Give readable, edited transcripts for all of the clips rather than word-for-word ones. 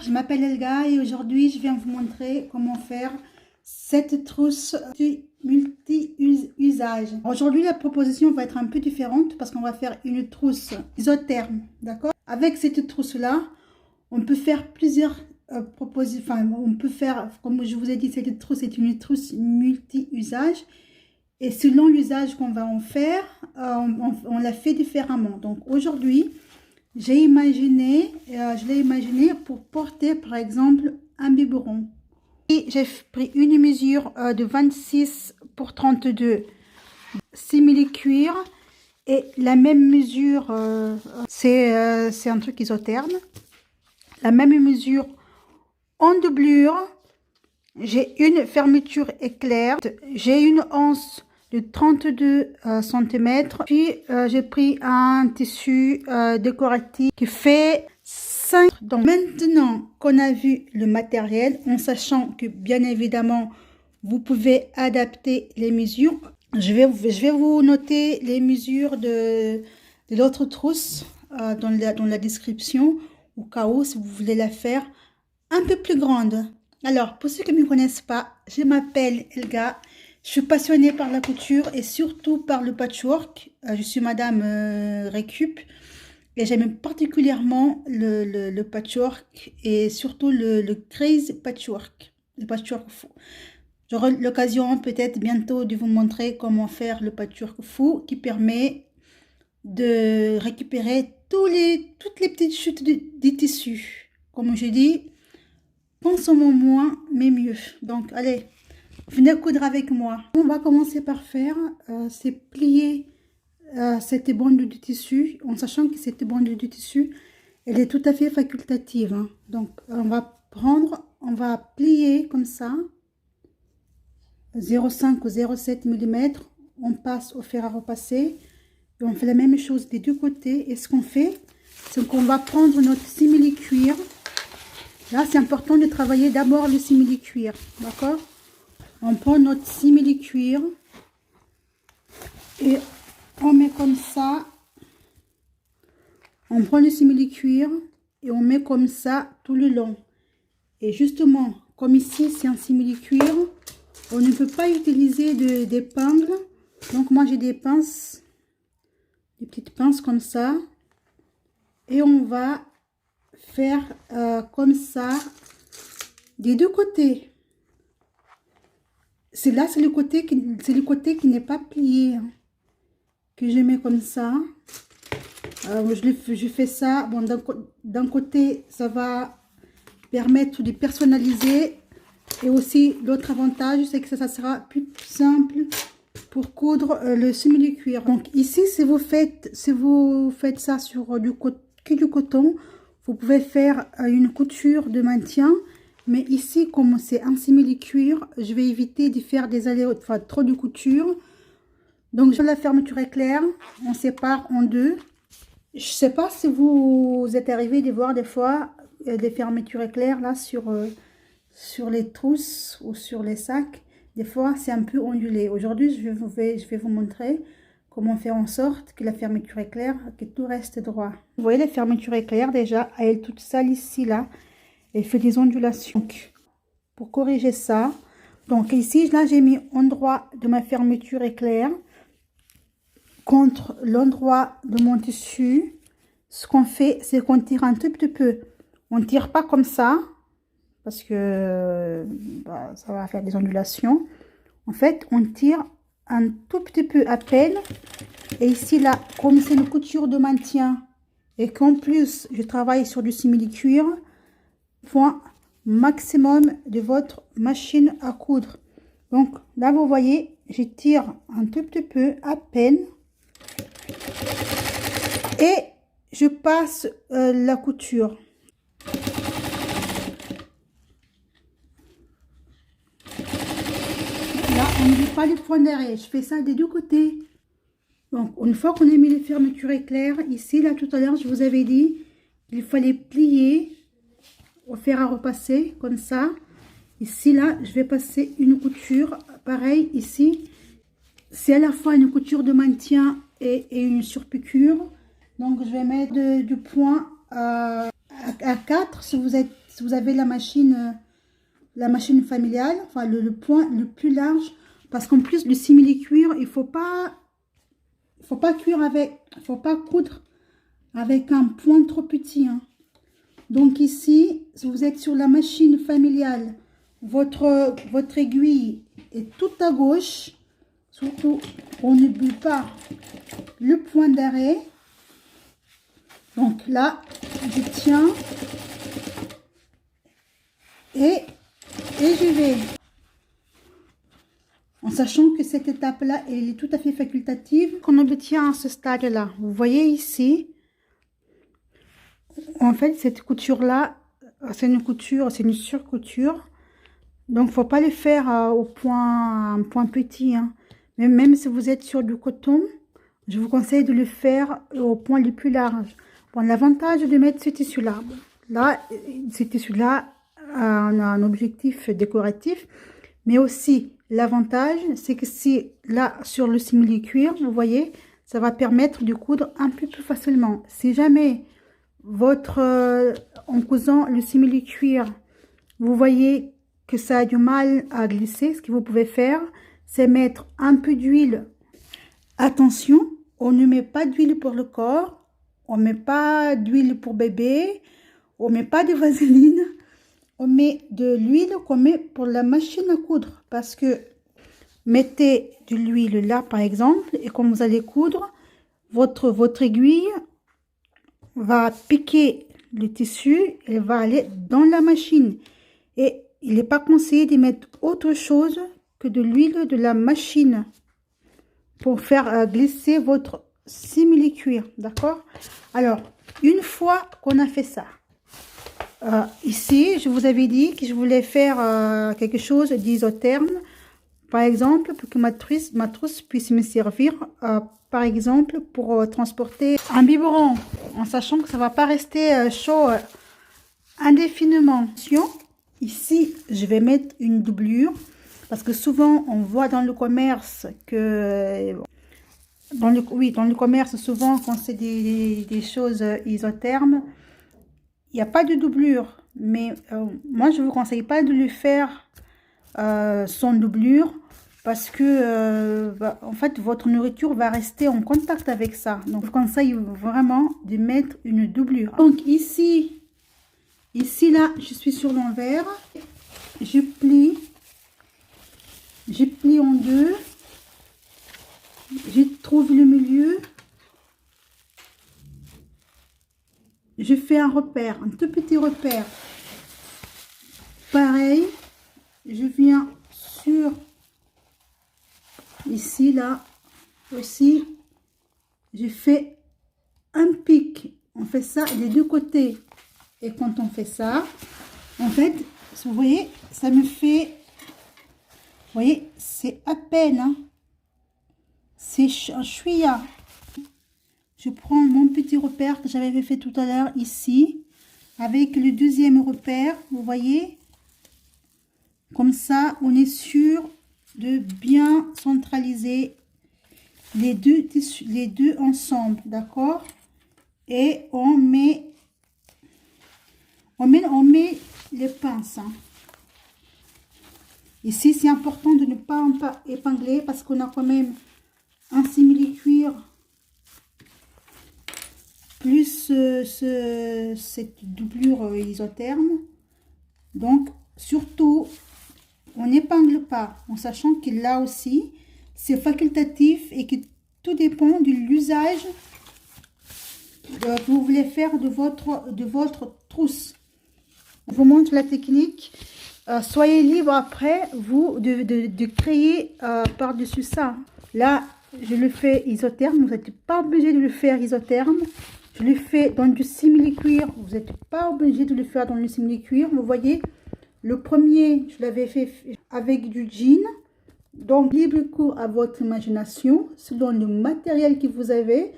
Bonjour, je m'appelle Elga et aujourd'hui je viens vous montrer comment faire cette trousse multi-usage. Aujourd'hui la proposition va être un peu différente parce qu'on va faire une trousse isotherme, d'accord? Avec cette trousse là, on peut faire plusieurs propositions, enfin on peut faire, comme je vous ai dit, cette trousse est une trousse multi-usage. Et selon l'usage qu'on va en faire, on la fait différemment. Donc aujourd'hui, je l'ai imaginé pour porter par exemple un biberon. Et j'ai pris une mesure de 26 pour 32 simili-cuir. Et la même mesure, c'est un truc isotherme. La même mesure en doublure. J'ai une fermeture éclair. J'ai une anse de 32 cm. Puis j'ai pris un tissu décoratif qui fait 5. Donc maintenant qu'on a vu le matériel, en sachant que bien évidemment vous pouvez adapter les mesures, je vais vous noter les mesures de l'autre trousse dans la description, au cas où si vous voulez la faire un peu plus grande. Alors, pour ceux qui ne me connaissent pas, je m'appelle Elga. Je suis passionnée par la couture et surtout par le patchwork. Je suis madame récup et j'aime particulièrement le patchwork et surtout le crazy patchwork. Le patchwork fou. J'aurai l'occasion peut-être bientôt de vous montrer comment faire le patchwork fou qui permet de récupérer toutes les petites chutes des tissus. Comme je dis, consommons moins mais mieux. Donc allez, venez coudre avec moi. On va commencer par faire c'est plier cette bande de tissu, en sachant que cette bande de tissu elle est tout à fait facultative, hein. Donc on va plier comme ça 0,5 ou 0,7 mm. On passe au fer à repasser et on fait la même chose des deux côtés. Et ce qu'on fait, c'est qu'on va prendre notre simili-cuir. Là, c'est important de travailler d'abord le simili-cuir, d'accord? On prend notre simili-cuir et on met comme ça. On prend le simili-cuir et on met comme ça tout le long. Et justement, comme ici, c'est un simili-cuir, on ne peut pas utiliser d'épingles. Donc, moi, j'ai des pinces, des petites pinces comme ça. Et on va faire comme ça des deux côtés. C'est le côté qui n'est pas plié, hein, que je mets comme ça. Je fais ça. Bon, d'un côté, ça va permettre de personnaliser. Et aussi, l'autre avantage, c'est que ça sera plus simple pour coudre le simili-cuir. Donc ici, si vous faites ça sur que du coton, vous pouvez faire une couture de maintien. Mais ici, comme c'est un simili-cuir, je vais éviter de faire des trop de couture. Donc, je la fermeture éclair, on sépare en deux. Je ne sais pas si vous êtes arrivé de voir des fois des fermetures éclair là sur les trousses ou sur les sacs. Des fois, c'est un peu ondulé. Aujourd'hui, je vais vous montrer comment faire en sorte que la fermeture éclair, que tout reste droit. Vous voyez la fermeture éclair déjà, elle est toute sale ici, là. Elle fait des ondulations. Pour corriger ça, donc ici, là, j'ai mis endroit de ma fermeture éclair contre l'endroit de mon tissu. Ce qu'on fait, c'est qu'on tire un tout petit peu. On ne tire pas comme ça, parce que ça va faire des ondulations. En fait, on tire un tout petit peu à peine. Et ici, là, comme c'est une couture de maintien et qu'en plus, je travaille sur du simili-cuir, point maximum de votre machine à coudre. Donc, là, vous voyez, je tire un tout petit peu à peine. Et je passe la couture. Là, on ne met pas les points d'arrêt. Je fais ça des deux côtés. Donc, une fois qu'on a mis les fermetures éclair, ici, là, tout à l'heure, je vous avais dit qu'il fallait plier au fer à repasser, comme ça. Ici, là, je vais passer une couture. Pareil, ici, c'est à la fois une couture de maintien et une surpiqûre. Donc, je vais mettre du point à 4 si si vous avez la machine familiale, enfin le point le plus large, parce qu'en plus le simili-cuir, il faut pas cuire avec, il faut pas coudre avec un point trop petit, hein. Donc ici, si vous êtes sur la machine familiale, votre aiguille est tout à gauche. Surtout, on n'oublie pas le point d'arrêt. Donc là, je tiens et je vais. En sachant que cette étape-là, elle est tout à fait facultative. Qu'on obtient à ce stade-là. Vous voyez ici, en fait, cette couture-là, c'est une surcouture. Donc, faut pas le faire au point, un point petit, hein. Mais même si vous êtes sur du coton, je vous conseille de le faire au point le plus large. Bon, l'avantage de mettre ce tissu-là, là, ce tissu-là a un objectif décoratif, mais aussi l'avantage, c'est que si là, sur le simili-cuir, vous voyez, ça va permettre de coudre un peu plus facilement. Si jamais en cousant le simili-cuir, vous voyez que ça a du mal à glisser, ce que vous pouvez faire, c'est mettre un peu d'huile. Attention, on ne met pas d'huile pour le corps, on ne met pas d'huile pour bébé, on ne met pas de vaseline, on met de l'huile qu'on met pour la machine à coudre. Parce que mettez de l'huile là par exemple, et quand vous allez coudre, votre aiguille va piquer le tissu, elle va aller dans la machine. Et il n'est pas conseillé de mettre autre chose que de l'huile de la machine pour faire glisser votre simili-cuir, d'accord? Alors, une fois qu'on a fait ça, ici, je vous avais dit que je voulais faire quelque chose d'isotherme, par exemple, pour que ma trousse puisse me servir, par exemple, pour transporter un biberon, en sachant que ça ne va pas rester chaud indéfiniment. Ici, je vais mettre une doublure, parce que souvent, on voit dans le commerce que... Dans le commerce, souvent, quand c'est des choses isothermes, il n'y a pas de doublure. Mais moi, je ne vous conseille pas de le faire sans doublure, parce que, en fait, votre nourriture va rester en contact avec ça. Donc, je vous conseille vraiment de mettre une doublure. Donc, ici, là, je suis sur l'envers. Je plie en deux. Je trouve le milieu. Je fais un repère, un tout petit repère. Pareil, je viens sur ici, là aussi. Je fais un pic. On fait ça des deux côtés. Et quand on fait ça, en fait, vous voyez, ça me fait... Vous voyez, c'est à peine, hein. C'est un chouïa. Je prends mon petit repère que j'avais fait tout à l'heure ici, avec le deuxième repère, vous voyez. Comme ça, on est sûr de bien centraliser les deux ensemble, d'accord? Et on met les pinces, hein. Ici, c'est important de ne pas épingler parce qu'on a quand même un simili-cuir plus cette doublure isotherme. Donc, surtout, on n'épingle pas, en sachant que là aussi, c'est facultatif et que tout dépend de l'usage que vous voulez faire de votre trousse. Je vous montre la technique. Soyez libre après, vous, de créer par-dessus ça. Là, je le fais isotherme. Vous n'êtes pas obligé de le faire isotherme. Je le fais dans du simili-cuir. Vous n'êtes pas obligé de le faire dans le simili-cuir. Vous voyez, le premier, je l'avais fait avec du jean. Donc, libre cours à votre imagination, selon le matériel que vous avez.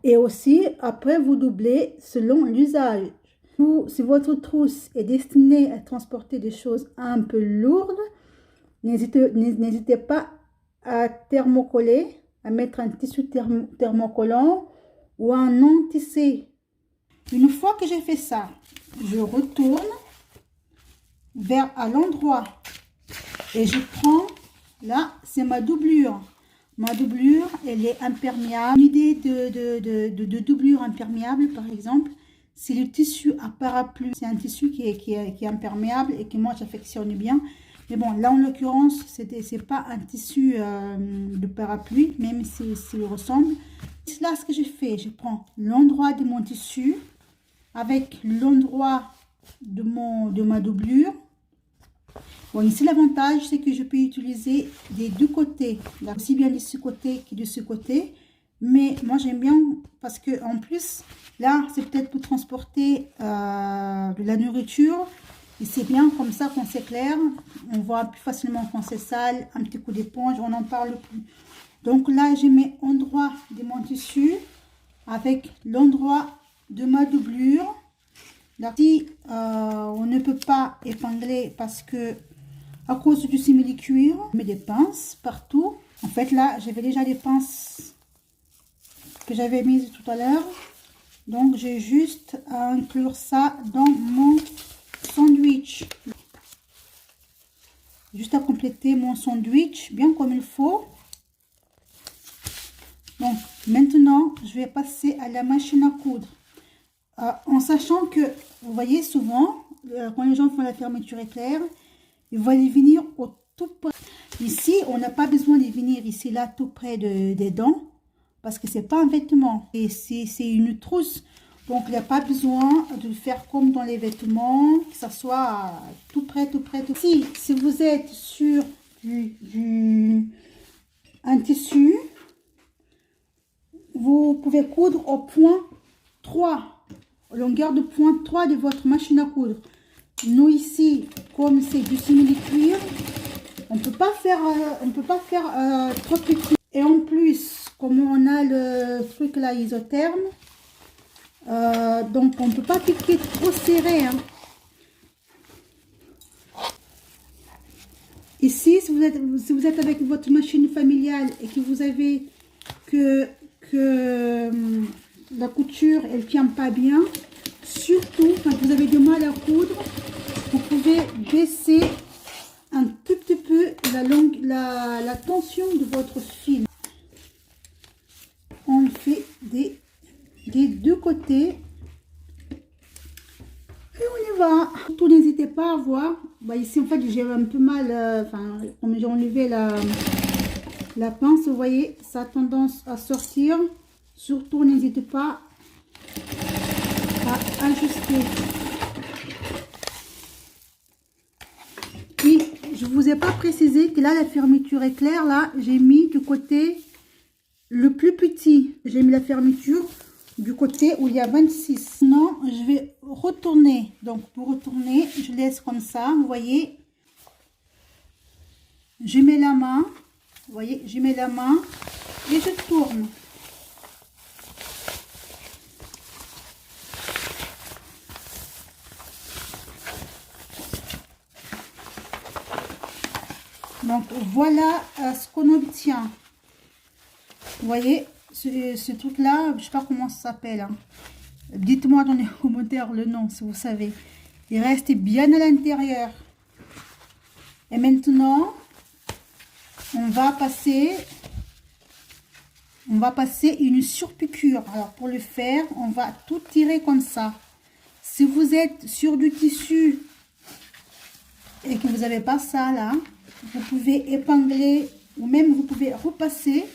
Et aussi, après, vous doublez selon l'usage. Si votre trousse est destinée à transporter des choses un peu lourdes, n'hésitez pas à thermocoller, à mettre un tissu thermocollant ou un non tissé. Une fois que j'ai fait ça, je retourne vers à l'endroit et je prends, là, c'est ma doublure. Ma doublure, elle est imperméable. Une idée de doublure imperméable, par exemple, c'est le tissu à parapluie. C'est un tissu qui est imperméable et que moi, j'affectionne bien. Mais bon, là, en l'occurrence, c'est pas un tissu de parapluie, même s'il ressemble. Là, ce que j'ai fait, je prends l'endroit de mon tissu avec l'endroit de ma doublure. Bon, ici, l'avantage, c'est que je peux utiliser des deux côtés, aussi bien de ce côté que de ce côté. Mais moi, j'aime bien parce que en plus, là, c'est peut-être pour transporter de la nourriture. Et c'est bien comme ça quand c'est clair. On voit plus facilement quand c'est sale. Un petit coup d'éponge, on n'en parle plus. Donc là, je mets endroit de mon tissu avec l'endroit de ma doublure. Là, si on ne peut pas épingler parce que à cause du simili-cuir, je mets des pinces partout. En fait, là, j'avais déjà les pinces que j'avais mises tout à l'heure. Donc, j'ai juste à inclure ça dans mon sandwich. Juste à compléter mon sandwich bien comme il faut. Donc, maintenant, je vais passer à la machine à coudre. En sachant que, vous voyez, souvent, quand les gens font la fermeture éclair, ils vont les venir au tout près. Ici, on n'a pas besoin de venir ici, là, tout près des dents, parce que c'est pas un vêtement, et c'est une trousse. Donc, il n'y a pas besoin de faire comme dans les vêtements, que ça soit tout près, tout près, tout près. Si vous êtes sur un tissu, vous pouvez coudre au point 3, longueur de point 3 de votre machine à coudre. Nous ici, comme c'est du simili-cuir, on peut pas faire trop petit. Et en plus, comme on a le truc là isotherme, donc on peut pas piquer trop serré. Hein. Ici, si vous êtes avec votre machine familiale et que vous avez que la couture elle tient pas bien, surtout quand vous avez du mal à coudre, vous pouvez baisser un tout petit peu la tension de votre fil. On le fait des deux côtés et on y va. Surtout n'hésitez pas à voir. Bah, ici en fait j'ai un peu mal, comme j'ai enlevé la pince, vous voyez, ça a tendance à sortir. Surtout n'hésitez pas à ajuster. Puis je vous ai pas précisé que là la fermeture éclair, là j'ai mis du côté le plus petit. J'ai mis la fermeture du côté où il y a 26. Non, je vais retourner. Donc pour retourner, je laisse comme ça, vous voyez. Je mets la main, vous voyez, je mets la main et je tourne. Donc voilà ce qu'on obtient. Vous voyez, ce truc là, je sais pas comment ça s'appelle. Hein. Dites-moi dans les commentaires le nom si vous savez. Il reste bien à l'intérieur. Et maintenant, on va passer une surpiqûre. Alors pour le faire, on va tout tirer comme ça. Si vous êtes sur du tissu et que vous n'avez pas ça là, vous pouvez épingler ou même vous pouvez repasser.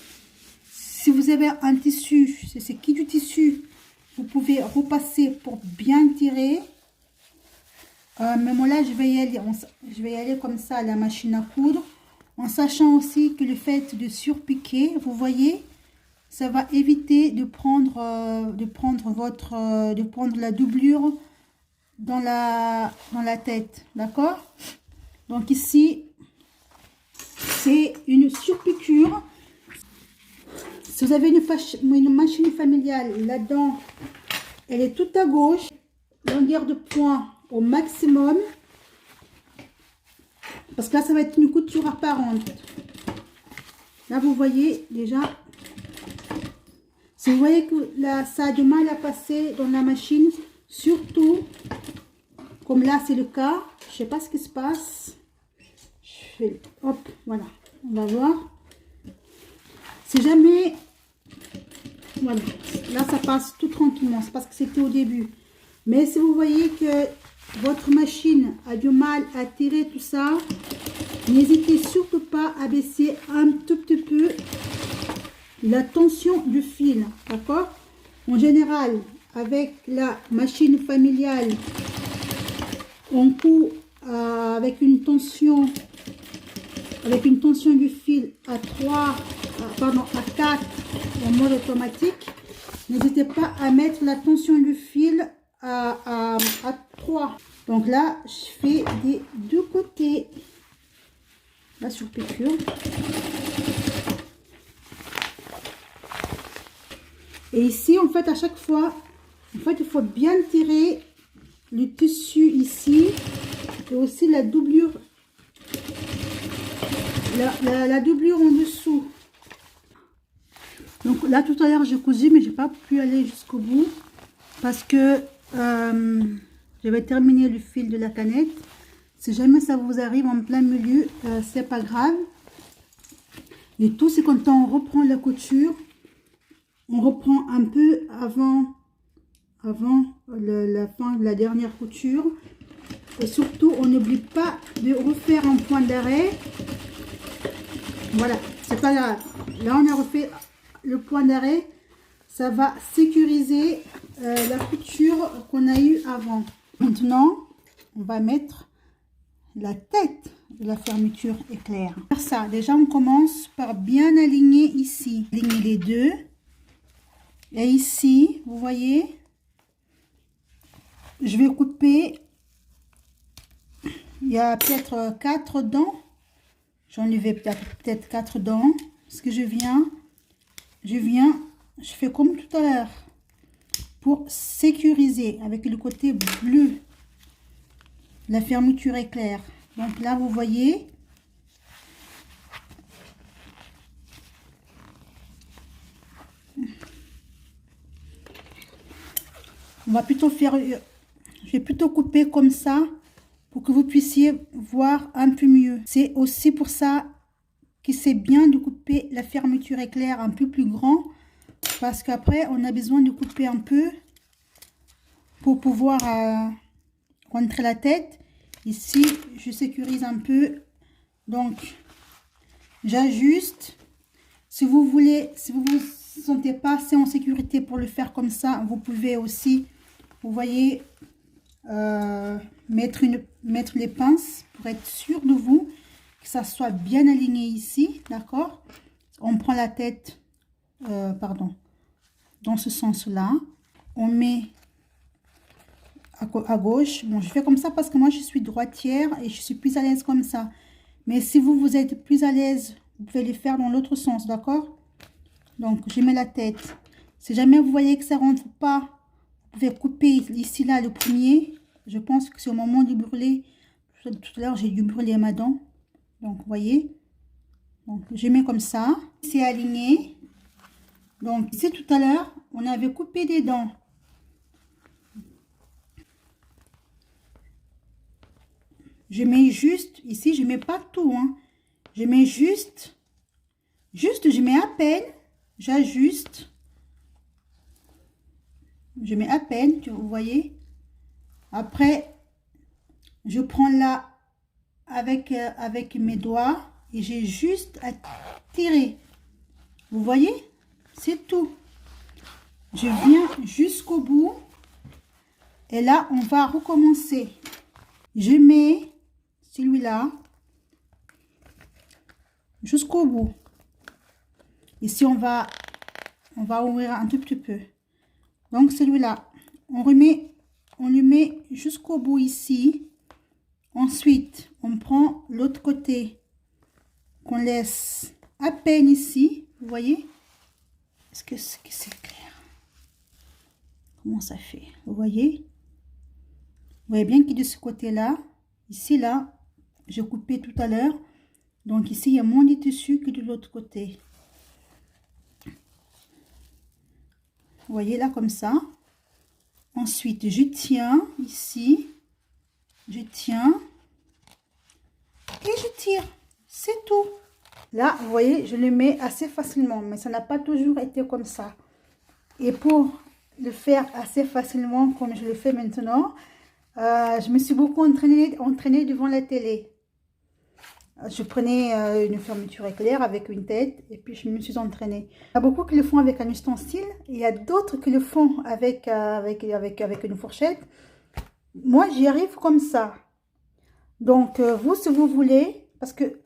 Si vous avez un tissu, c'est qui du tissu, vous pouvez repasser pour bien tirer. Mais moi là, je vais y aller comme ça à la machine à coudre, en sachant aussi que le fait de surpiquer, vous voyez, ça va éviter de prendre la doublure dans la tête, d'accord? Donc ici, c'est une surpiqûre. Si vous avez une machine familiale, là-dedans, elle est toute à gauche, longueur de point au maximum, parce que là, ça va être une couture apparente. Là, vous voyez déjà, Si vous voyez que là, ça a du mal à passer dans la machine, surtout, comme là c'est le cas, je sais pas ce qui se passe. Je fais, hop, voilà, on va voir. Si jamais, voilà, là ça passe tout tranquillement, c'est parce que c'était au début. Mais si vous voyez que votre machine a du mal à tirer tout ça, n'hésitez surtout pas à baisser un tout petit peu la tension du fil, d'accord? En général, avec la machine familiale, on coud avec une tension du fil à 3, pardon, à 4 en mode automatique. N'hésitez pas à mettre la tension du fil à 3. Donc là, je fais des deux côtés. Là, sur piqûre. Et ici, en fait, à chaque fois, en fait, il faut bien tirer le tissu ici. Et aussi la doublure. La doublure en dessous. Donc là, tout à l'heure, j'ai cousu, mais j'ai pas pu aller jusqu'au bout. Parce que j'avais terminé le fil de la canette. Si jamais ça vous arrive en plein milieu, c'est pas grave. Et tout, c'est quand on reprend la couture. On reprend un peu avant la fin de la dernière couture. Et surtout, on n'oublie pas de refaire un point d'arrêt. Voilà, c'est pas grave. Là, on a refait le point d'arrêt. Ça va sécuriser la couture qu'on a eue avant. Maintenant, on va mettre la tête de la fermeture éclair. Pour ça, déjà, on commence par bien aligner ici. Aligner les deux. Et ici, vous voyez, je vais couper. Il y a peut-être 4 dents. J'en ai peut-être 4 dents. Parce que je fais comme tout à l'heure. Pour sécuriser avec le côté bleu. La fermeture éclair. Donc là, vous voyez. On va plutôt faire, je vais plutôt couper comme ça pour que vous puissiez voir un peu mieux. C'est aussi pour ça que c'est bien de couper la fermeture éclair un peu plus grand parce qu'après on a besoin de couper un peu pour pouvoir rentrer la tête. Ici, je sécurise un peu, donc j'ajuste. Si vous voulez, si vous vous sentez pas assez en sécurité pour le faire comme ça, vous pouvez aussi, vous voyez, mettre les pinces pour être sûr de vous que ça soit bien aligné ici, d'accord? On prend la tête, pardon, dans ce sens-là. On met à gauche. Bon, je fais comme ça parce que moi, je suis droitière et je suis plus à l'aise comme ça. Mais si vous êtes plus à l'aise, vous pouvez le faire dans l'autre sens, d'accord? Donc, je mets la tête. Si jamais vous voyez que ça rentre pas, vous pouvez couper ici, là, le premier. Je pense que c'est au moment de brûler. Tout à l'heure, j'ai dû brûler ma dent. Donc, vous voyez. Donc, je mets comme ça. C'est aligné. Donc, ici, tout à l'heure, on avait coupé des dents. Je mets juste, ici, je mets pas tout, hein. Je mets juste, je mets à peine, j'ajuste. Je mets à peine, vous voyez. Après, je prends là avec mes doigts et j'ai juste à tirer. Vous voyez, c'est tout. Je viens jusqu'au bout et là, on va recommencer. Je mets celui-là jusqu'au bout. Ici, on va ouvrir un tout petit peu. Donc, celui-là, on le met jusqu'au bout ici. Ensuite, on prend l'autre côté qu'on laisse à peine ici. Vous voyez? Est-ce que c'est clair? Comment ça fait? Vous voyez? Vous voyez bien que de ce côté-là, ici, là, j'ai coupé tout à l'heure. Donc, ici, il y a moins de tissu que de l'autre côté. Vous voyez là comme ça. Ensuite, je tiens ici. Je tiens. Et je tire. C'est tout. Là, vous voyez, je le mets assez facilement. Mais ça n'a pas toujours été comme ça. Et pour le faire assez facilement comme je le fais maintenant, je me suis beaucoup entraînée devant la télé. Je prenais une fermeture éclair avec une tête et puis je me suis entraînée. Il y a beaucoup qui le font avec un ustensile. Il y a d'autres qui le font avec une fourchette. Moi, j'y arrive comme ça. Donc, vous, si vous voulez, parce que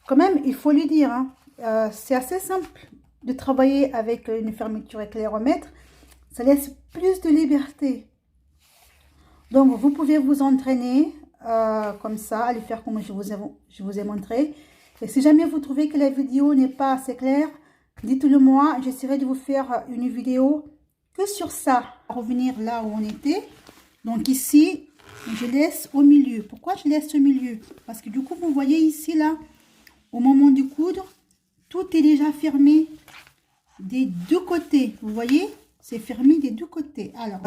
quand même, il faut lui dire, hein, c'est assez simple de travailler avec une fermeture éclair au mètre. Ça laisse plus de liberté. Donc, vous pouvez vous entraîner comme ça, à le faire comme je vous ai montré. Et si jamais vous trouvez que la vidéo n'est pas assez claire, dites-le moi. J'essaierai de vous faire une vidéo que sur ça. Revenir là où on était. Donc ici, je laisse au milieu. Pourquoi je laisse au milieu? Parce que du coup, vous voyez ici, là, au moment du coudre, tout est déjà fermé des deux côtés. Vous voyez? C'est fermé des deux côtés. Alors,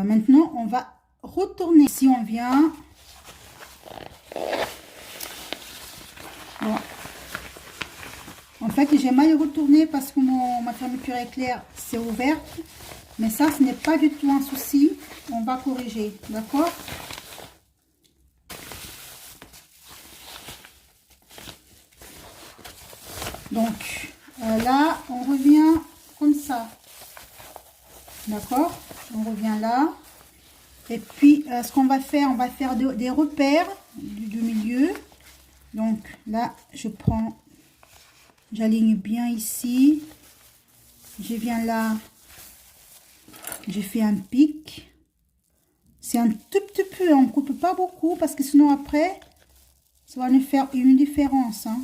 maintenant, on va retourner. Si on vient... Bon. En fait, j'ai mal retourné parce que ma fermeture éclair s'est ouverte. Mais ça, ce n'est pas du tout un souci. On va corriger. D'accord? Donc, là, on revient comme ça. D'accord? On revient là. Et puis, ce qu'on va faire, on va faire des repères du milieu. Donc, là, je prends, j'aligne bien ici. Je viens là. Je fais un pic. C'est un tout petit peu, on ne coupe pas beaucoup parce que sinon après, ça va nous faire une différence. Hein.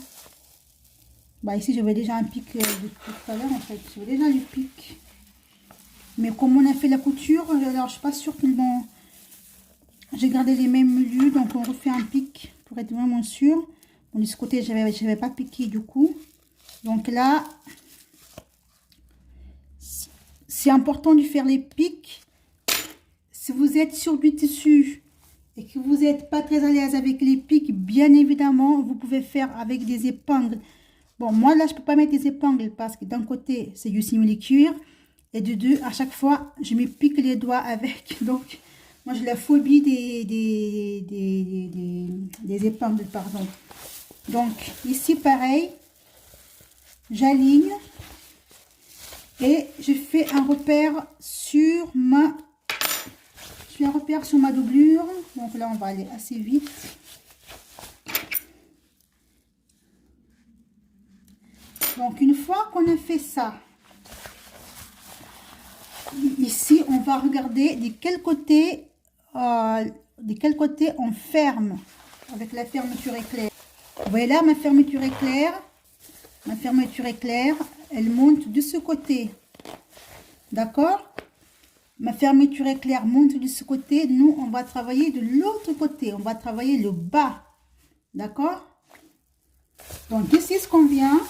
Bah ici, j'avais déjà un pic de tout à l'heure en fait. J'avais déjà le pic. Mais comme on a fait la couture, alors je suis pas sûre qu'ils vont... J'ai gardé les mêmes milieux, donc on refait un pic pour être vraiment sûr. Bon, de ce côté, j'avais pas piqué du coup. Donc là, c'est important de faire les pics. Si vous êtes sur du tissu et que vous n'êtes pas très à l'aise avec les pics, bien évidemment, vous pouvez faire avec des épingles. Bon, moi là, je peux pas mettre des épingles parce que d'un côté, c'est du simili-cuir. Et de deux, à chaque fois, je me pique les doigts avec. Donc, moi, j'ai la phobie des épingles, pardon. Donc, ici, pareil, j'aligne et je fais un repère sur ma... Je fais un repère sur ma doublure. Donc là, on va aller assez vite. Donc, une fois qu'on a fait ça, ici, on va regarder de quel côté on ferme avec la fermeture éclair. Vous voyez là, ma fermeture éclair, elle monte de ce côté. D'accord? Ma fermeture éclair monte de ce côté. Nous, on va travailler de l'autre côté. On va travailler le bas. D'accord? Donc, ici, ce qu'on vient...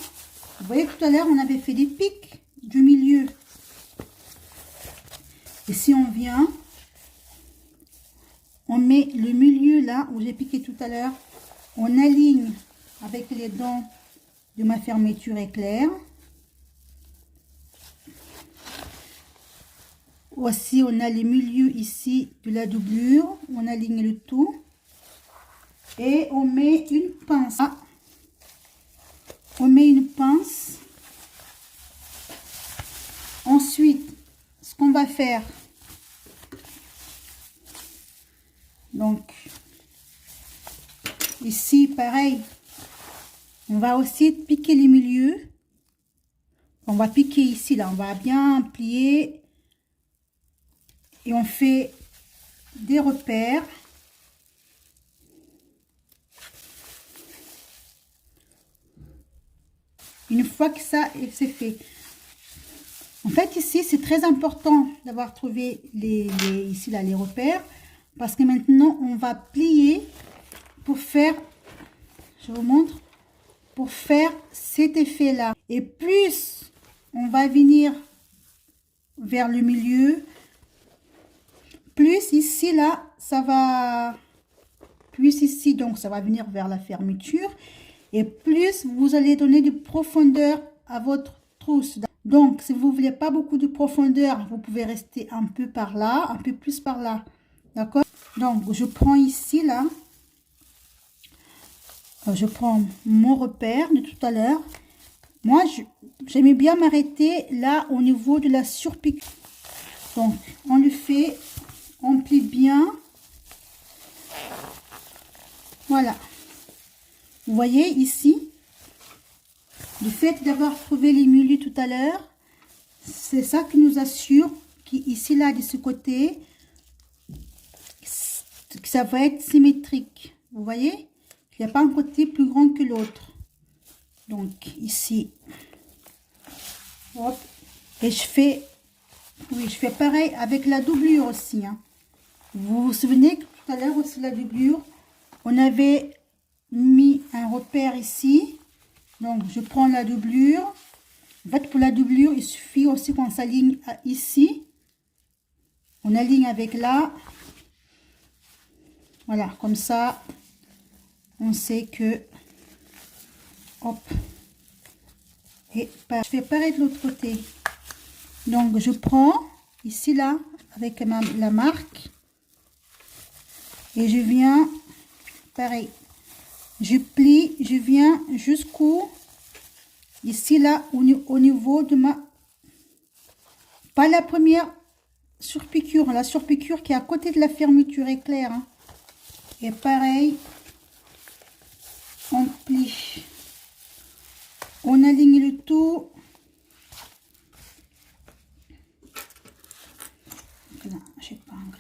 Vous voyez, tout à l'heure, on avait fait des pics du milieu. Et si on vient, on met le milieu là, où j'ai piqué tout à l'heure. On aligne avec les dents de ma fermeture éclair. Aussi, on a les milieux ici de la doublure. On aligne le tout. Et on met une pince. Ah, on met une pince. Ensuite, ce qu'on va faire. Donc, ici, pareil. On va aussi piquer les milieux. On va piquer ici, là. On va bien plier. Et on fait des repères. Une fois que ça c'est fait. En fait, ici, c'est très important d'avoir trouvé ici, là, les repères. Parce que maintenant, on va plier pour faire, je vous montre, pour faire cet effet-là. Et plus on va venir vers le milieu. Plus ici, là, ça va... Plus ici, donc ça va venir vers la fermeture. Et plus vous allez donner de profondeur à votre trousse. Donc, si vous voulez pas beaucoup de profondeur, vous pouvez rester un peu par là, un peu plus par là. D'accord? Donc, je prends ici, là. Je prends mon repère de tout à l'heure. Moi, j'aimais bien m'arrêter là au niveau de la surpiqûre. Donc, on le fait, on plie bien. Voilà. Vous voyez ici, le fait d'avoir trouvé les milieux tout à l'heure, c'est ça qui nous assure qu'ici, là, de ce côté, que ça va être symétrique. Vous voyez? Il n'y a pas un côté plus grand que l'autre. Donc, ici, hop, et je fais, oui, je fais pareil avec la doublure aussi. Hein. Vous vous souvenez que tout à l'heure aussi, la doublure, on avait mis un repère ici. Donc, je prends la doublure. En fait, pour la doublure, il suffit aussi qu'on s'aligne ici. On aligne avec là. Voilà, comme ça, on sait que... Hop. Et je fais pareil de l'autre côté. Donc, je prends ici, là, avec la marque. Et je viens, pareil. Je plie, je viens jusqu'au, ici, là, au niveau de ma... Pas la première surpiqûre, la surpiqûre qui est à côté de la fermeture éclair. Hein. Et pareil, on plie. On aligne le tout. Là, j'épingle.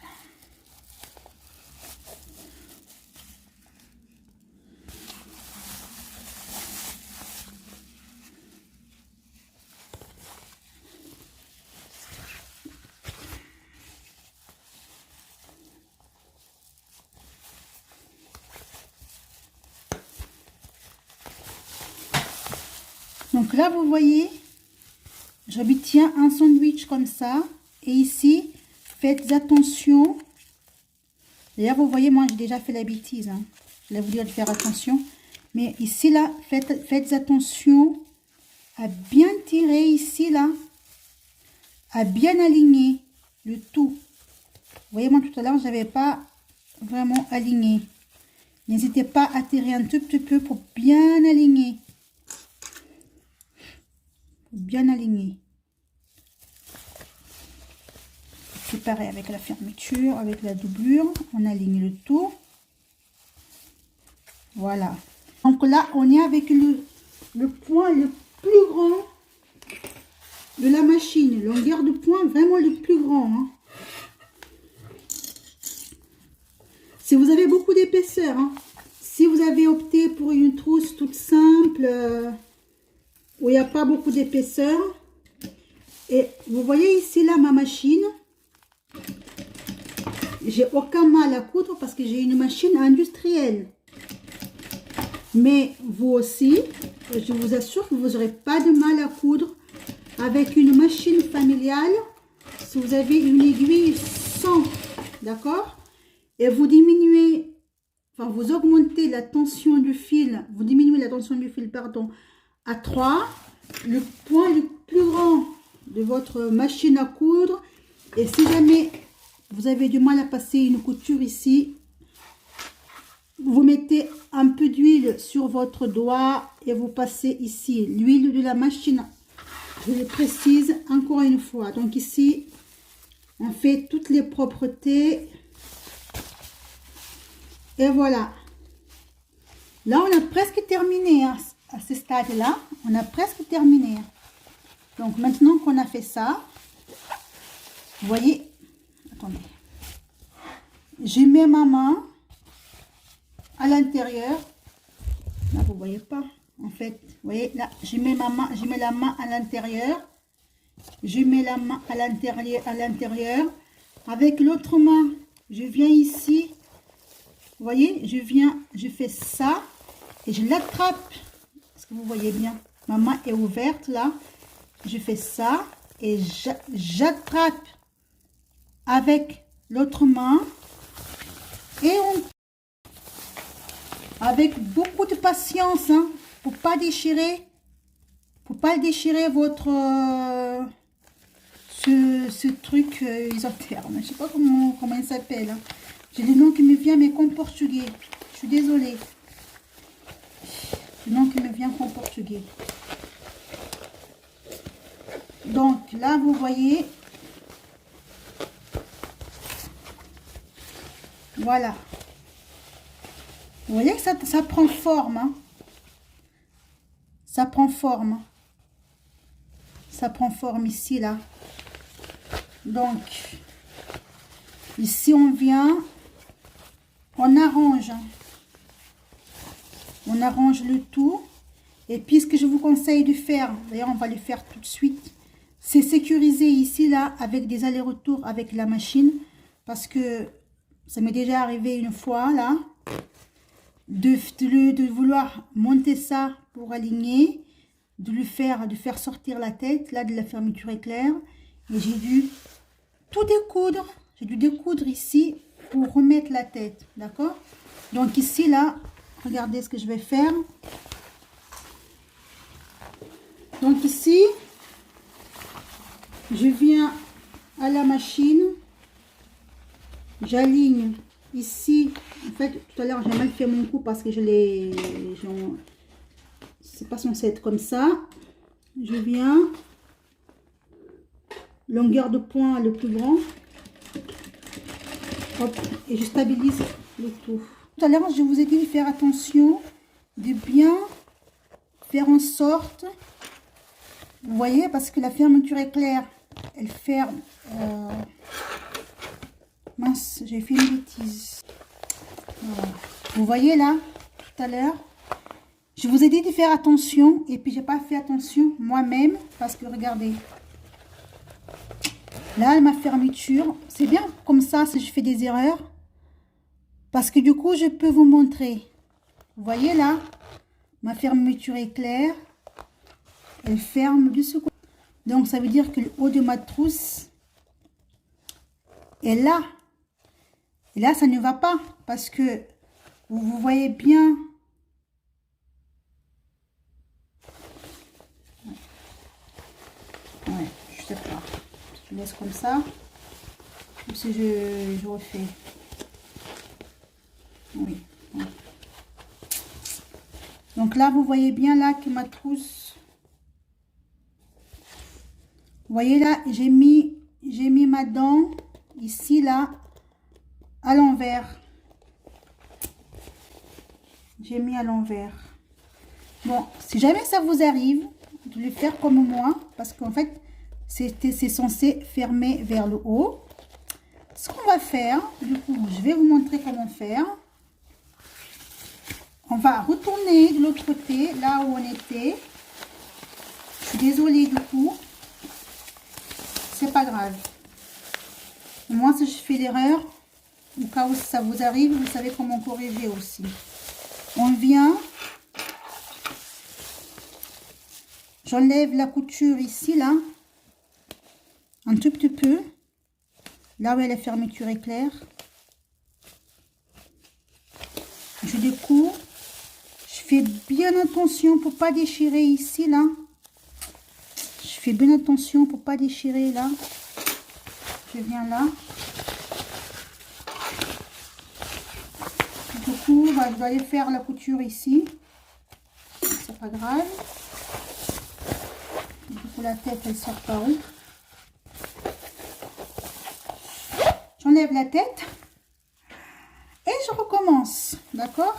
Donc là, vous voyez, j'obtiens un sandwich comme ça. Et ici, faites attention. D'ailleurs, vous voyez, moi, j'ai déjà fait la bêtise. Hein. Je vais vous dire de faire attention. Mais ici, là, faites attention à bien tirer ici, là. À bien aligner le tout. Vous voyez, moi, tout à l'heure, je n'avais pas vraiment aligné. N'hésitez pas à tirer un tout petit peu pour bien aligner. Bien aligné. C'est pareil avec la fermeture, avec la doublure, on aligne le tout. Voilà. Donc là, on est avec le point le plus grand de la machine. Longueur de point vraiment le plus grand. Hein. Si vous avez beaucoup d'épaisseur, hein, si vous avez opté pour une trousse toute simple, où il n'y a pas beaucoup d'épaisseur. Et vous voyez ici, là, ma machine. J'ai aucun mal à coudre parce que j'ai une machine industrielle. Mais vous aussi, je vous assure que vous n'aurez pas de mal à coudre avec une machine familiale. Si vous avez une aiguille 100, d'accord? Et vous diminuez, enfin vous augmentez la tension du fil, vous diminuez la tension du fil, pardon, à 3, le point le plus grand de votre machine à coudre. Et si jamais vous avez du mal à passer une couture ici, vous mettez un peu d'huile sur votre doigt et vous passez ici l'huile de la machine. Je le précise encore une fois. Donc ici, on fait toutes les propretés. Et voilà. Là, on a presque terminé. Hein. À ce stade-là, on a presque terminé. Donc maintenant qu'on a fait ça, vous voyez, attendez, je mets ma main à l'intérieur. Là, vous voyez pas. En fait, vous voyez, là, je mets ma main, je mets la main à l'intérieur. Je mets la main à l'intérieur. Avec l'autre main, je viens ici. Vous voyez, je fais ça et je l'attrape. Est-ce que vous voyez bien? Ma main est ouverte là. Je fais ça et j'attrape avec l'autre main et on, avec beaucoup de patience, hein, pour pas déchirer votre ce truc isotherme. Je sais pas comment il s'appelle, hein. J'ai le nom qui me vient mais qu'en portugais. Je suis désolée. Le nom qui me vient qu'en portugais. Donc là vous voyez, voilà, vous voyez que ça prend forme, hein. Ça prend forme, ici là. Donc ici on vient, on arrange le tout. Et puis ce que je vous conseille de faire, d'ailleurs on va le faire tout de suite, c'est sécuriser ici là avec des allers-retours avec la machine, parce que ça m'est déjà arrivé une fois là de vouloir monter ça pour aligner, de faire sortir la tête là de la fermeture éclair, et j'ai dû tout découdre, ici pour remettre la tête, d'accord. Donc ici là, regardez ce que je vais faire. Donc ici, je viens à la machine, j'aligne ici. En fait, tout à l'heure, j'ai mal fait mon coup parce que c'est pas censé être comme ça. Je viens, longueur de point le plus grand. Hop, et je stabilise le tout. Tout à l'heure, je vous ai dit de faire attention, de bien faire en sorte... Vous voyez, parce que la fermeture éclair, elle ferme. Mince, j'ai fait une bêtise. Voilà. Vous voyez là, tout à l'heure, je vous ai dit de faire attention, et puis j'ai pas fait attention moi-même, parce que regardez, là ma fermeture, c'est bien comme ça si je fais des erreurs, parce que du coup je peux vous montrer. Vous voyez là, ma fermeture éclair. Elle ferme de ce côté. Donc ça veut dire que le haut de ma trousse est là. Et là ça ne va pas parce que vous voyez bien. Ouais, je sais pas. Je laisse comme ça. Ou si je refais. Oui. Ouais. Donc là vous voyez bien là que ma trousse. Vous voyez là, j'ai mis ma dent ici là à l'envers. J'ai mis à l'envers. Bon, si jamais ça vous arrive de le faire comme moi, parce qu'en fait c'est censé fermer vers le haut. Ce qu'on va faire, du coup, je vais vous montrer comment faire. On va retourner de l'autre côté, là où on était. Je suis désolée du coup. C'est pas grave. Moi, si je fais l'erreur, au cas où ça vous arrive, vous savez comment corriger aussi. On vient, j'enlève la couture ici, là, un tout petit peu, là où il y a la fermeture éclair. Je découpe, je fais bien attention pour pas déchirer ici, là. Je fais bien attention pour pas déchirer là. Je viens là. Du coup, je dois aller faire la couture ici. C'est pas grave. Du coup, la tête, elle sort par où? J'enlève la tête. Et je recommence. D'accord?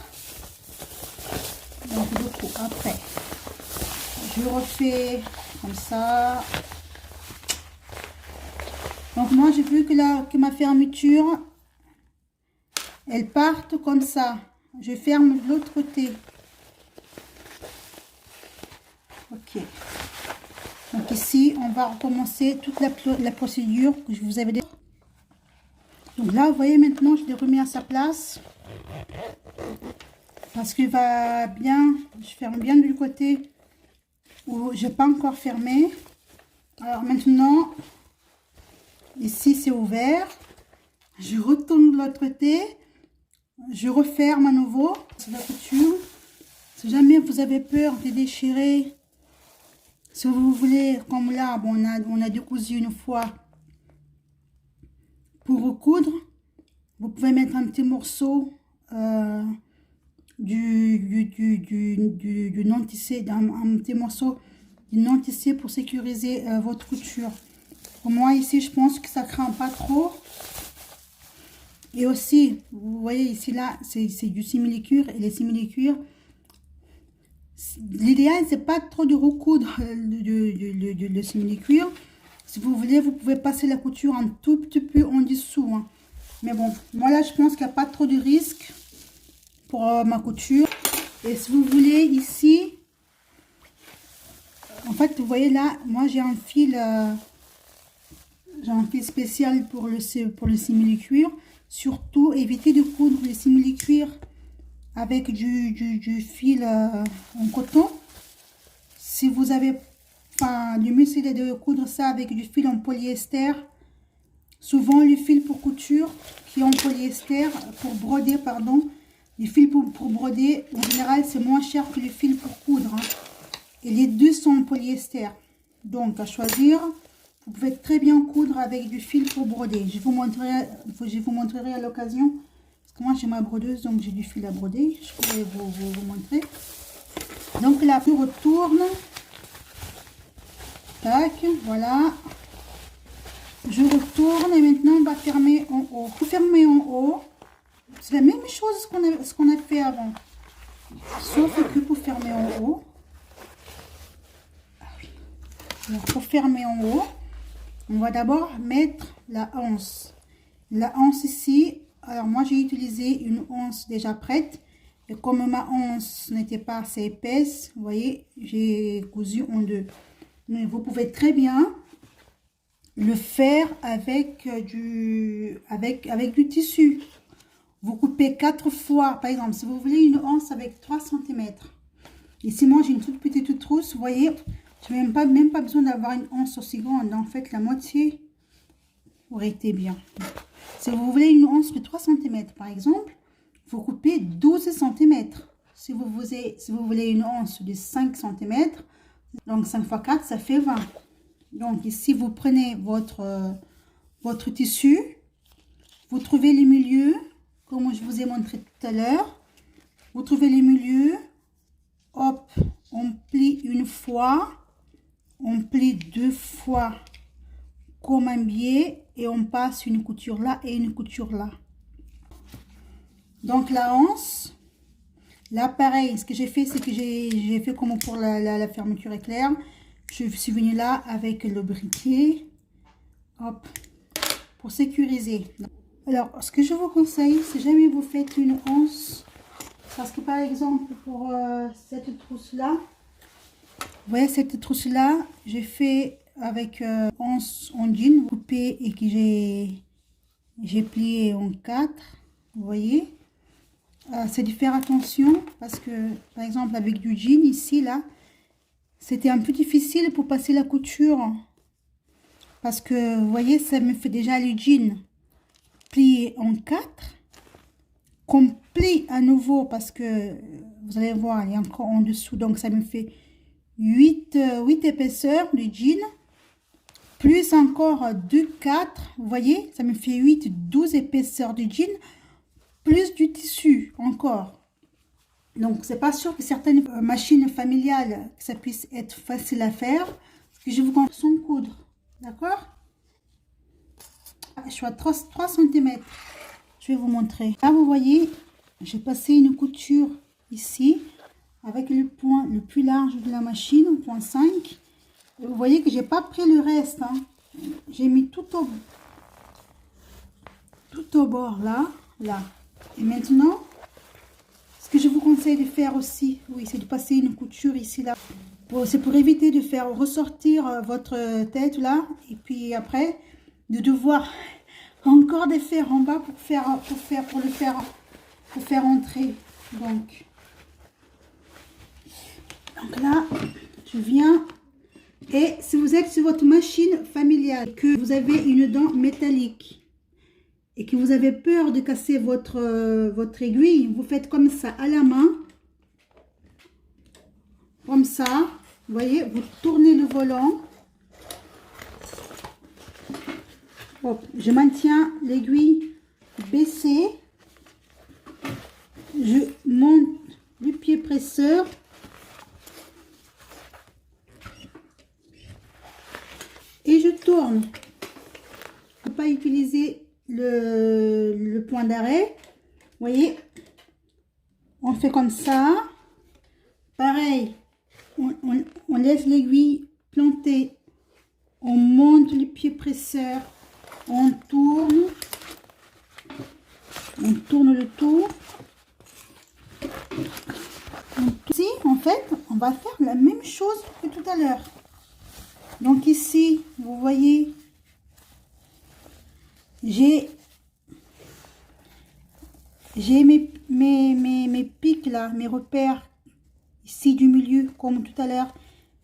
Donc, du coup, après, je refais... comme ça. Donc moi j'ai vu que ma fermeture elle parte comme ça. Je ferme de l'autre côté. Ok. Donc ici on va recommencer toute la procédure que je vous avais dit. Donc là vous voyez maintenant je l'ai remis à sa place. Parce qu'il va bien, je ferme bien du côté où j'ai pas encore fermé. Alors maintenant, ici c'est ouvert. Je retourne de l'autre côté. Je referme à nouveau la couture. Si jamais vous avez peur de déchirer, si vous voulez, comme là, bon, on a décousu une fois pour recoudre, vous pouvez mettre un petit morceau du non tissé, un petit morceau du non tissé pour sécuriser votre couture. Pour moi ici, je pense que ça craint pas trop. Et aussi, vous voyez ici là, c'est du simili-cuir, et les simili-cuir, l'idéal c'est pas trop de recoudre le simili-cuir. Si vous voulez, vous pouvez passer la couture un tout petit peu en dessous, hein. Mais bon, moi là je pense qu'il n'y a pas trop de risque pour ma couture. Et si vous voulez ici, en fait vous voyez là, moi j'ai un fil spécial pour le simili-cuir. Surtout évitez de coudre les simili-cuir avec du fil en coton. Si vous avez, enfin, du mieux c'est de coudre ça avec du fil en polyester. Souvent le fil pour couture qui est en polyester, pour broder, pardon, le fil pour broder, en général c'est moins cher que le fil pour coudre, hein. Et les deux sont en polyester. Donc à choisir, vous pouvez très bien coudre avec du fil pour broder. Je vous montrerai à l'occasion. Parce que moi j'ai ma brodeuse, donc j'ai du fil à broder. Je pourrais vous montrer. Donc là, je retourne. Tac, voilà. Je retourne et maintenant on va fermer en haut. Pour fermer en haut, c'est la même chose ce qu'on a fait avant. Sauf que pour fermer en haut. Alors, pour fermer en haut, on va d'abord mettre la anse. La anse ici, alors moi j'ai utilisé une anse déjà prête. Et comme ma anse n'était pas assez épaisse, vous voyez, j'ai cousu en deux. Mais vous pouvez très bien le faire avec du tissu. Vous coupez 4 fois, par exemple, si vous voulez une anse avec 3 cm. Ici, moi j'ai une toute petite trousse, vous voyez. Je n'ai même pas besoin d'avoir une anse aussi grande. En fait, la moitié aurait été bien. Si vous voulez une anse de 3 cm, par exemple, vous coupez 12 cm. Si vous voulez une anse de 5 cm, donc 5 x 4, ça fait 20. Donc ici, vous prenez votre tissu, vous trouvez les milieux, comme je vous ai montré tout à l'heure. Vous trouvez les milieux, hop, on plie une fois. On plie 2 fois comme un biais et on passe une couture là et une couture là. Donc la anse, là pareil, ce que j'ai fait, c'est que j'ai fait comme pour la fermeture éclair. Je suis venue là avec le briquet, hop, pour sécuriser. Alors, ce que je vous conseille, si jamais vous faites une anse, parce que par exemple pour cette trousse là, vous voyez cette trousse là, j'ai fait avec anse en jean coupé et que j'ai plié en 4. Vous voyez, c'est de faire attention parce que par exemple avec du jean ici là, c'était un peu difficile pour passer la couture parce que vous voyez, ça me fait déjà le jean plié en 4, qu'on plie à nouveau parce que vous allez voir, il y a encore en dessous, donc ça me fait 8 épaisseurs de jean, plus encore 2, 4, vous voyez, ça me fait 12 épaisseurs de jean, plus du tissu encore. Donc, c'est pas sûr que certaines machines familiales, que ça puisse être facile à faire, parce que je vous conseille sans coudre, d'accord? Je suis à 3 cm, je vais vous montrer. Là, vous voyez, j'ai passé une couture ici, avec le point le plus large de la machine, au point 5. Et vous voyez que j'ai pas pris le reste, hein. J'ai mis tout au bord là. Et maintenant, ce que je vous conseille de faire aussi, oui, c'est de passer une couture ici là. C'est pour éviter de faire ressortir votre tête là, et puis après de devoir encore défaire en bas pour le faire entrer. Donc là, je viens Et si vous êtes sur votre machine familiale, que vous avez une dent métallique et que vous avez peur de casser votre aiguille, vous faites comme ça à la main, comme ça, vous voyez, vous tournez le volant. Hop, je maintiens l'aiguille baissée, je monte le pied presseur. Et je tourne. On ne peut pas utiliser le point d'arrêt. Vous voyez, on fait comme ça. Pareil, on laisse l'aiguille plantée. On monte le pied presseur. On tourne. On tourne le tour. Ici, en fait, on va faire la même chose que tout à l'heure. Donc ici, vous voyez, j'ai mes pics là, mes repères ici du milieu, comme tout à l'heure,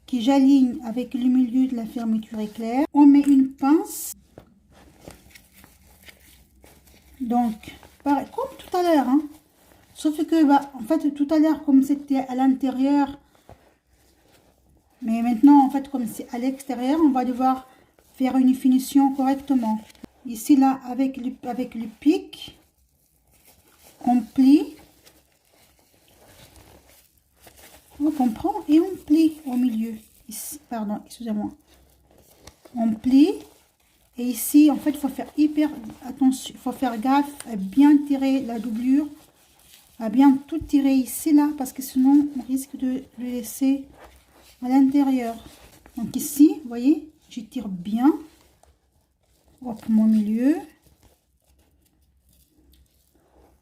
qui j'aligne avec le milieu de la fermeture éclair. On met une pince. Donc, pareil, comme tout à l'heure, hein. Sauf que, bah, en fait, tout à l'heure, comme c'était à l'intérieur, mais maintenant, en fait, comme c'est à l'extérieur, on va devoir faire une finition correctement. Ici, là, avec le pic, on plie. On prend et on plie au milieu. Ici, pardon, excusez-moi. On plie. Et ici, en fait, il faut faire hyper attention. Il faut faire gaffe à bien tirer la doublure. À bien tout tirer ici, là, parce que sinon, on risque de le laisser à l'intérieur. Donc ici, vous voyez, je tire bien. Hop, mon milieu.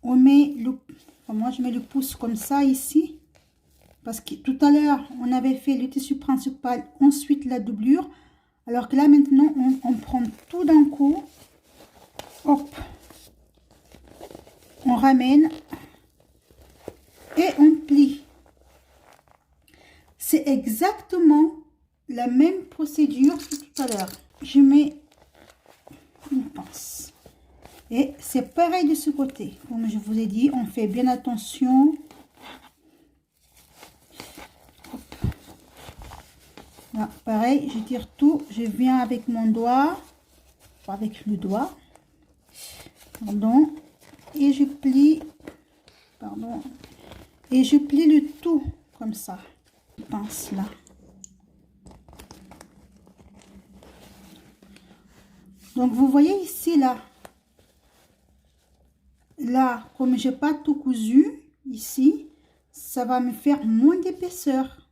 On met le, enfin, moi je mets le pouce comme ça ici, parce que tout à l'heure on avait fait le tissu principal, ensuite la doublure, alors que là maintenant on prend tout d'un coup. Hop, on ramène et on plie. C'est exactement la même procédure que tout à l'heure. Je mets une pince. Et c'est pareil de ce côté. Comme je vous ai dit, on fait bien attention. Hop. Là, pareil, je tire tout. Je viens avec mon doigt. Avec le doigt. Pardon. Et je plie. Pardon. Et je plie le tout comme ça. Pince là. Donc vous voyez ici là. Là, comme j'ai pas tout cousu ici, ça va me faire moins d'épaisseur.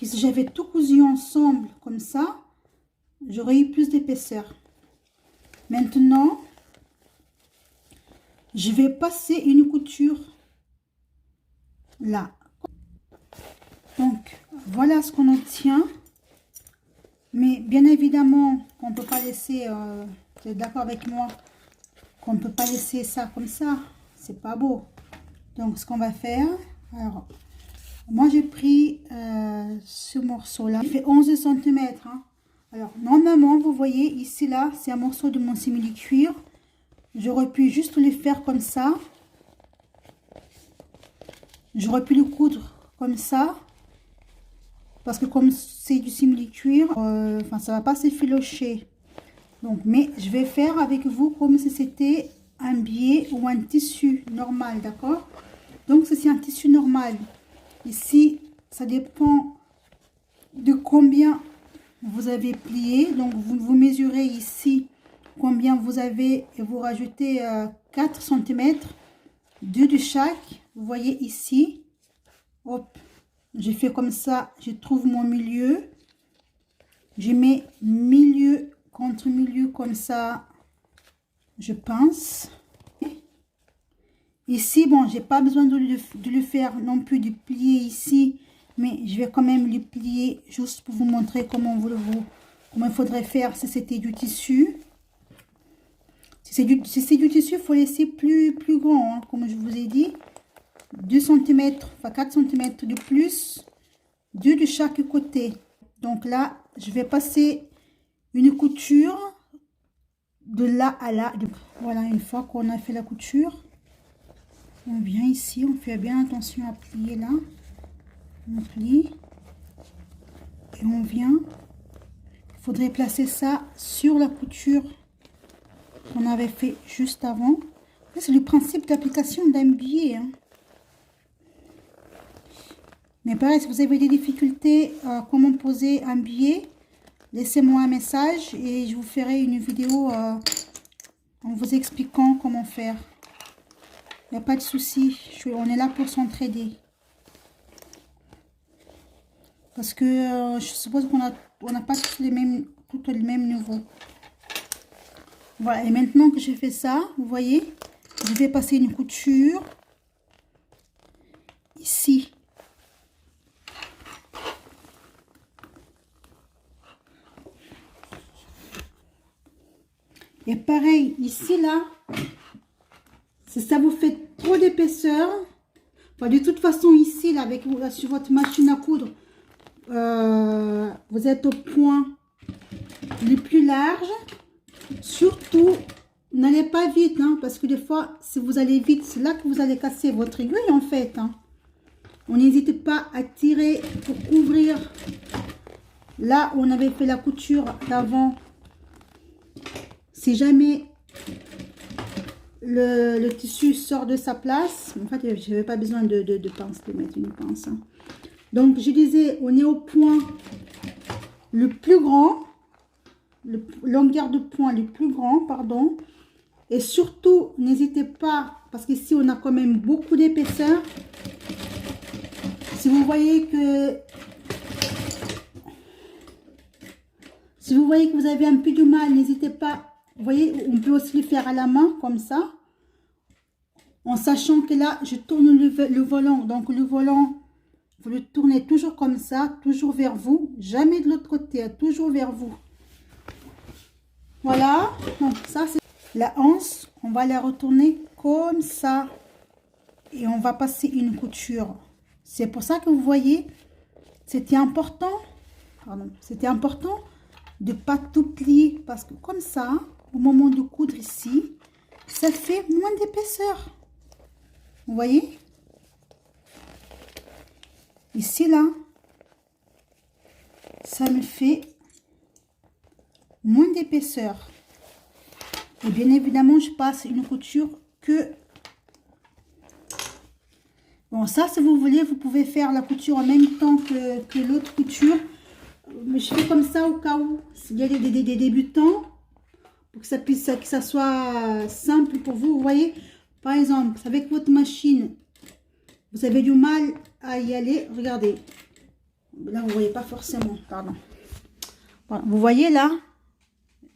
Si j'avais tout cousu ensemble comme ça, j'aurais eu plus d'épaisseur. Maintenant, je vais passer une couture là. Donc, voilà ce qu'on obtient. Mais bien évidemment, on ne peut pas laisser, tu es d'accord avec moi, qu'on ne peut pas laisser ça comme ça. C'est pas beau. Donc, ce qu'on va faire, alors, moi j'ai pris ce morceau-là. Il fait 11 cm. Hein. Alors, normalement, vous voyez, ici, là, c'est un morceau de mon simili-cuir. J'aurais pu juste le faire comme ça. J'aurais pu le coudre comme ça. Parce que comme c'est du simili-cuir, enfin, ça va pas s'effilocher. Donc, mais je vais faire avec vous comme si c'était un biais ou un tissu normal, d'accord? Donc, c'est un tissu normal. Ici, ça dépend de combien vous avez plié. Donc, vous mesurez ici combien vous avez et vous rajoutez 4 cm, 2 de chaque. Vous voyez ici, hop, j'ai fait comme ça, je trouve mon milieu. Je mets milieu contre milieu comme ça, je pince. Ici, bon, j'ai pas besoin de le faire non plus, de plier ici, mais je vais quand même le plier juste pour vous montrer comment comment il faudrait faire si c'était du tissu. Si c'est du tissu, il faut laisser plus grand, hein, comme je vous ai dit. 2 cm, enfin 4 cm de plus, 2 de chaque côté. Donc là, je vais passer une couture de là à là. Voilà, une fois qu'on a fait la couture, on vient ici, on fait bien attention à plier là. On plie et on vient. Il faudrait placer ça sur la couture qu'on avait fait juste avant. C'est le principe d'application d'un billet, hein. Mais pareil, si vous avez des difficultés à comment poser un billet, laissez-moi un message et je vous ferai une vidéo en vous expliquant comment faire. Il n'y a pas de souci, on est là pour s'entraider. Parce que je suppose qu'on n'a pas tous le même niveau. Voilà, et maintenant que j'ai fait ça, vous voyez, je vais passer une couture ici. Et pareil, ici, là, si ça vous fait trop d'épaisseur, enfin, de toute façon, ici, là, sur votre machine à coudre, vous êtes au point le plus large. Surtout, n'allez pas vite, hein, parce que des fois, si vous allez vite, c'est là que vous allez casser votre aiguille, en fait. Hein. On n'hésite pas à tirer pour couvrir là où on avait fait la couture d'avant. Si jamais le tissu sort de sa place, en fait, je n'avais pas besoin de pince, de mettre une pince. Hein. Donc, je disais, on est au point le plus grand, longueur de point le plus grand, pardon. Et surtout, n'hésitez pas, parce qu'ici, on a quand même beaucoup d'épaisseur. Si vous voyez que... Si vous voyez que vous avez un peu de mal, n'hésitez pas. Vous voyez, on peut aussi le faire à la main, comme ça. En sachant que là, je tourne le volant. Donc, le volant, vous le tournez toujours comme ça, toujours vers vous. Jamais de l'autre côté, toujours vers vous. Voilà. Donc, ça, c'est la anse. On va la retourner comme ça. Et on va passer une couture. C'est pour ça que vous voyez, c'était important. Pardon, c'était important de ne pas tout plier. Parce que comme ça, au moment de coudre ici, ça fait moins d'épaisseur. Vous voyez? Ici, là, ça me fait moins d'épaisseur. Et bien évidemment, je passe une couture que... Bon, ça, si vous voulez, vous pouvez faire la couture en même temps que l'autre couture. Mais je fais comme ça au cas où, s'il y a des débutants, pour que ça puisse, que ça soit simple pour vous. Vous voyez, par exemple, avec votre machine, vous avez du mal à y aller. Regardez, là, vous voyez pas forcément, pardon. Voilà, vous voyez là,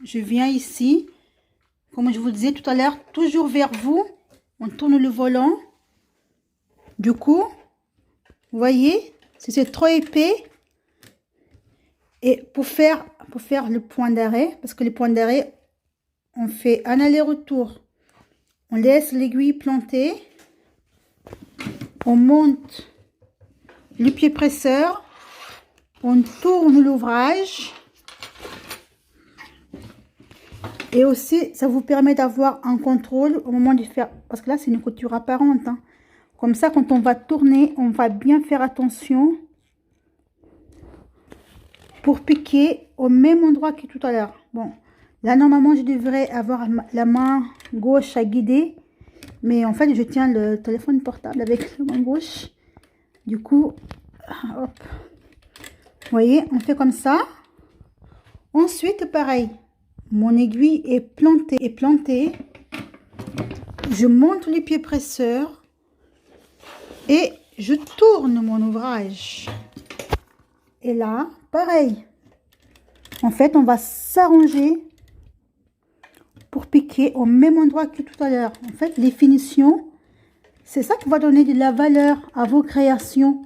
je viens ici, comme je vous disais tout à l'heure, toujours vers vous. On tourne le volant. Du coup, vous voyez, si c'est trop épais, et pour faire le point d'arrêt, parce que le point d'arrêt, on fait un aller-retour, on laisse l'aiguille plantée, on monte le pied presseur, on tourne l'ouvrage, et aussi ça vous permet d'avoir un contrôle au moment de faire, parce que là c'est une couture apparente, hein. Comme ça, quand on va tourner, on va bien faire attention pour piquer au même endroit que tout à l'heure. Bon, là, normalement, je devrais avoir la main gauche à guider. Mais en fait, je tiens le téléphone portable avec la main gauche. Du coup, hop. Vous voyez, on fait comme ça. Ensuite, pareil. Mon aiguille est plantée. Je monte les pieds presseurs. Et je tourne mon ouvrage. Et là, pareil. En fait, on va s'arranger pour piquer au même endroit que tout à l'heure. En fait, les finitions, c'est ça qui va donner de la valeur à vos créations.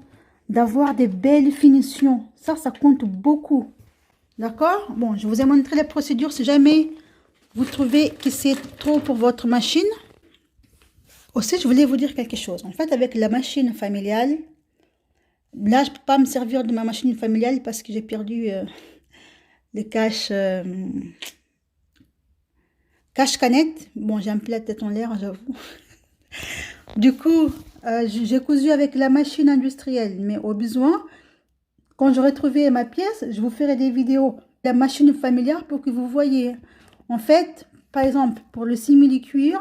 D'avoir des belles finitions. Ça compte beaucoup. D'accord? Bon, je vous ai montré la procédure. Si jamais vous trouvez que c'est trop pour votre machine. Aussi, je voulais vous dire quelque chose. En fait, avec la machine familiale, Là, je ne peux pas me servir de ma machine familiale parce que j'ai perdu le cache-canette. Bon, j'ai un peu la tête en l'air, j'avoue. Du coup, j'ai cousu avec la machine industrielle. Mais au besoin, quand j'aurai trouvé ma pièce, je vous ferai des vidéos de la machine familiale pour que vous voyez. En fait, par exemple, pour le simili-cuir,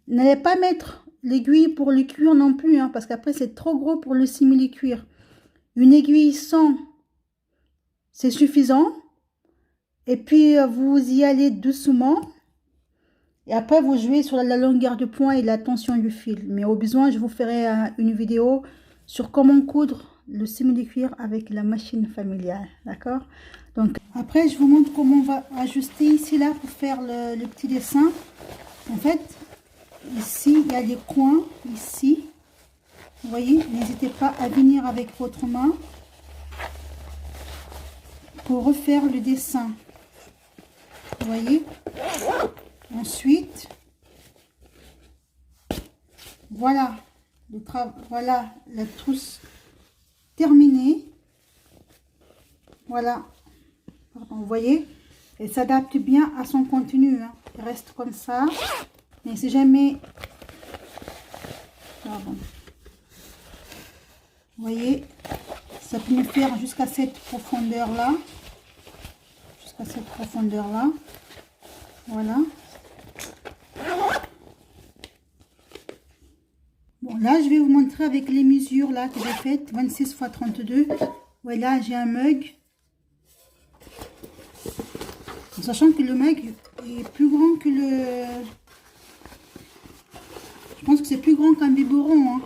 n'allez pas mettre l'aiguille pour le cuir non plus, hein, parce qu'après, c'est trop gros pour le simili-cuir. Une aiguille 100, c'est suffisant. Et puis, vous y allez doucement. Et après, vous jouez sur la longueur de point et la tension du fil. Mais au besoin, je vous ferai une vidéo sur comment coudre le simili-cuir avec la machine familiale. D'accord? Donc, après, je vous montre comment on va ajuster ici, là, pour faire le petit dessin. En fait, ici, il y a des coins, ici. Vous voyez, n'hésitez pas à venir avec votre main pour refaire le dessin. Vous voyez? Ensuite, voilà, voilà la trousse terminée. Voilà, pardon, vous voyez, elle s'adapte bien à son contenu, hein. Elle reste comme ça. Mais si jamais, pardon, vous voyez, ça peut nous faire jusqu'à cette profondeur là, voilà. Bon, là, je vais vous montrer avec les mesures là que j'ai faites, 26 x 32. Voilà, j'ai un mug. En sachant que le mug est plus grand que le... Je pense que c'est plus grand qu'un biberon, hein.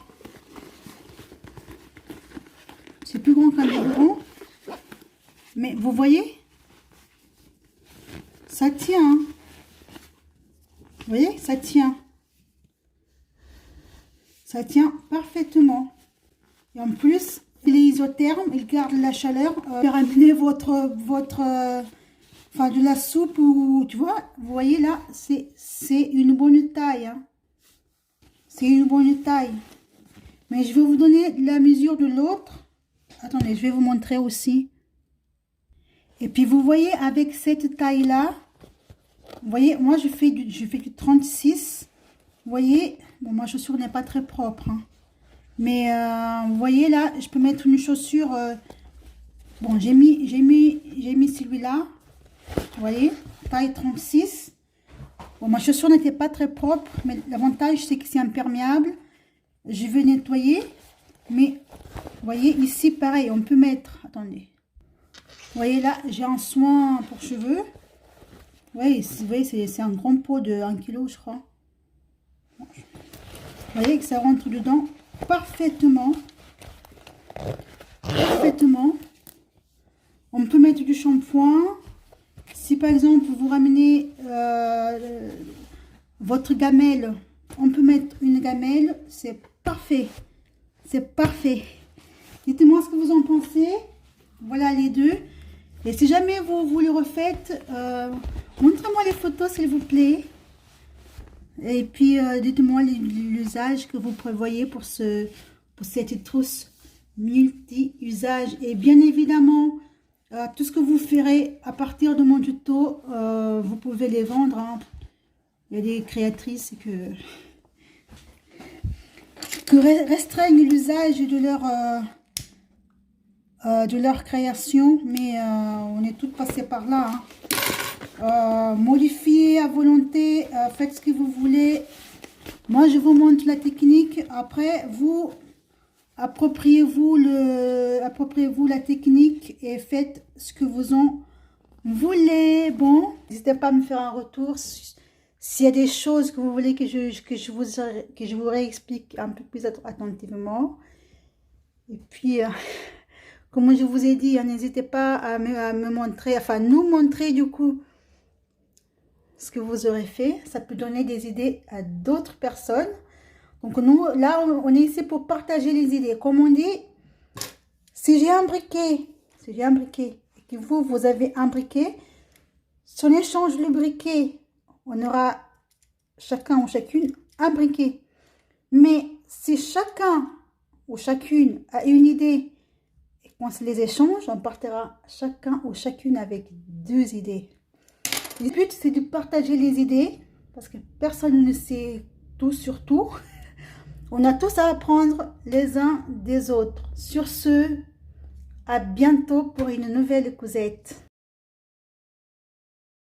C'est plus grand qu'un biberon. Mais vous voyez, ça tient, hein. Vous voyez, ça tient. Ça tient parfaitement. Et en plus, il est isotherme, il garde la chaleur. Faire amener enfin de la soupe ou tu vois, vous voyez là, c'est une bonne taille, hein. C'est une bonne taille. Mais je vais vous donner la mesure de l'autre. Attendez, je vais vous montrer aussi. Et puis vous voyez avec cette taille là, vous voyez, moi je fais du 36. Vous voyez, bon, ma chaussure n'est pas très propre, hein. Mais vous voyez là, je peux mettre une chaussure. Bon, j'ai mis celui-là. Vous voyez, taille 36. Bon, ma chaussure n'était pas très propre, mais l'avantage c'est que c'est imperméable. Je vais nettoyer. Mais vous voyez ici, pareil, on peut mettre. Attendez. Vous voyez là, j'ai un soin pour cheveux. Vous voyez, c'est un grand pot de 1 kg, je crois. Vous voyez que ça rentre dedans parfaitement. Parfaitement. On peut mettre du shampoing. Si par exemple vous ramenez votre gamelle, on peut mettre une gamelle. C'est parfait. C'est parfait. Dites-moi ce que vous en pensez. Voilà les deux. Et si jamais vous les refaites, montrez-moi les photos s'il vous plaît. Et puis dites-moi l'usage que vous prévoyez pour cette trousse multi-usage. Et bien évidemment, tout ce que vous ferez à partir de mon tuto, vous pouvez les vendre, hein. Il y a des créatrices que restreignent l'usage de leur création, mais on est toutes passées par là, hein. Modifiez à volonté, faites ce que vous voulez. Moi je vous montre la technique, après vous appropriez-vous la technique et faites ce que vous en voulez. Bon, n'hésitez pas à me faire un retour s'il y a des choses que vous voulez que je vous réexplique un peu plus attentivement. Et puis comme je vous ai dit, hein, n'hésitez pas à me montrer, enfin nous montrer du coup ce que vous aurez fait. Ça peut donner des idées à d'autres personnes. Donc nous, là, on est ici pour partager les idées. Comme on dit, si j'ai un briquet et que vous avez un briquet, si on échange le briquet, on aura chacun ou chacune un briquet. Mais si chacun ou chacune a une idée, et qu'on se les échange, on partira chacun ou chacune avec 2 idées. Le but, c'est de partager les idées, parce que personne ne sait tout sur tout. On a tous à apprendre les uns des autres. Sur ce, à bientôt pour une nouvelle causette.